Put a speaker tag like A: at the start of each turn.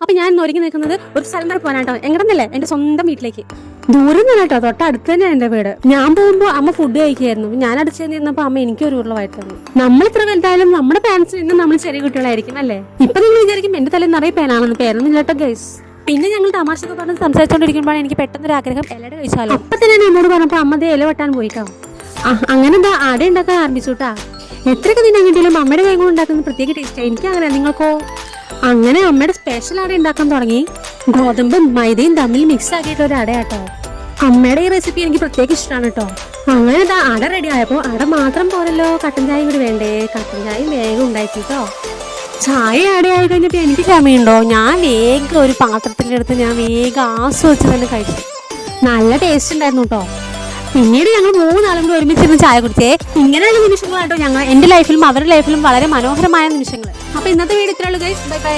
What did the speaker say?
A: അപ്പൊ ഞാൻ ഇന്ന് ഒരുങ്ങി നിൽക്കുന്നത് ഒരു സ്ഥലം വരെ പോകാനാട്ടോ. എങ്ങനെന്നല്ലേ? എന്റെ സ്വന്തം വീട്ടിലേക്ക്. ദൂരം തന്നെ കേട്ടോ, തൊട്ടടുത്ത് തന്നെ എന്റെ വീട്. ഞാൻ പോകുമ്പോൾ അമ്മ ഫുഡ് കഴിക്കുകയായിരുന്നു. ഞാൻ അടുത്ത് ചെന്നിരുന്നപ്പോൾ അമ്മ എനിക്ക് ഒരു ഉരുളവായിട്ട് തന്നു. നമ്മൾ ഇത്ര വലുതായാലും നമ്മുടെ പാരന്റ്സ് ഇന്നും നമ്മൾ ചെറിയ കുട്ടികളായിരിക്കും അല്ലേ? ഇപ്പൊ നിങ്ങൾ വിചാരിക്കും എന്റെ തലയിൽ നിറയെ പേനാണെന്ന്. പേരൊന്നും ഇല്ലട്ടോ ഗൈസ്. പിന്നെ ഞങ്ങൾ തമാശയൊക്കെ പറഞ്ഞ് സംസാരിച്ചുകൊണ്ടിരിക്കുമ്പോഴാണ് എനിക്ക് പെട്ടെന്നൊരു ആഗ്രഹം ഇലയുടെ കഴിച്ചാലോ. അപ്പൊ തന്നെ ഞാൻ എന്നോട് പറഞ്ഞപ്പോൾ അമ്മ ദേ ഇല വെട്ടാൻ പോയിട്ടോ. അങ്ങനെ എന്താ അട ഉണ്ടാക്കാൻ ആരംഭിച്ചുട്ടാ. എത്രയൊക്കെ തിന്നാൻ കിട്ടിയാലും അമ്മയുടെ കൈ കൊണ്ട് ഉണ്ടാക്കുന്ന പ്രത്യേക ടേസ്റ്റ്. എനിക്ക് അങ്ങനെ, നിങ്ങൾക്കോ? അങ്ങനെ അമ്മയുടെ സ്പെഷ്യൽ അട ഉണ്ടാക്കാൻ തുടങ്ങി. ഗോതമ്പും മൈദയും തമ്മിൽ മിക്സ് ആക്കിയിട്ട് ഒരു അടയാട്ടോ. അമ്മയുടെ ഈ റെസിപ്പി എനിക്ക് പ്രത്യേകം ഇഷ്ടമാണ് കേട്ടോ. അങ്ങനെ അട റെഡി ആയപ്പോൾ അട മാത്രം പോരല്ലോ, കട്ടൻ ചായ കൂടി വേണ്ടേ? കട്ടൻ ചായ വേഗം ഉണ്ടാക്കിട്ടോ. ചായ അടയായി കഴിഞ്ഞപ്പോൾ എനിക്ക് ക്ഷമയുണ്ടോ? ഞാൻ വേഗം ഒരു പാത്രത്തിലെടുത്ത് ഞാൻ വേഗം ആസ്വദിച്ച് തന്നെ കഴിച്ചു. നല്ല ടേസ്റ്റ് ഉണ്ടായിരുന്നു കേട്ടോ. പിന്നീട് ഞങ്ങൾ 3 നാളും കൂടി ഒരുമിച്ചിരുന്ന് ചായ കുടിച്ചേ. ഇങ്ങനെയുള്ള നിമിഷങ്ങളാട്ടോ ഞങ്ങൾ എൻ്റെ ലൈഫിലും അവരുടെ ലൈഫിലും വളരെ മനോഹരമായ നിമിഷങ്ങൾ. അപ്പൊ ഇന്നത്തെ വീഡിയോ ഇത്രയുള്ളൂ ഗൈസ്. Bye bye.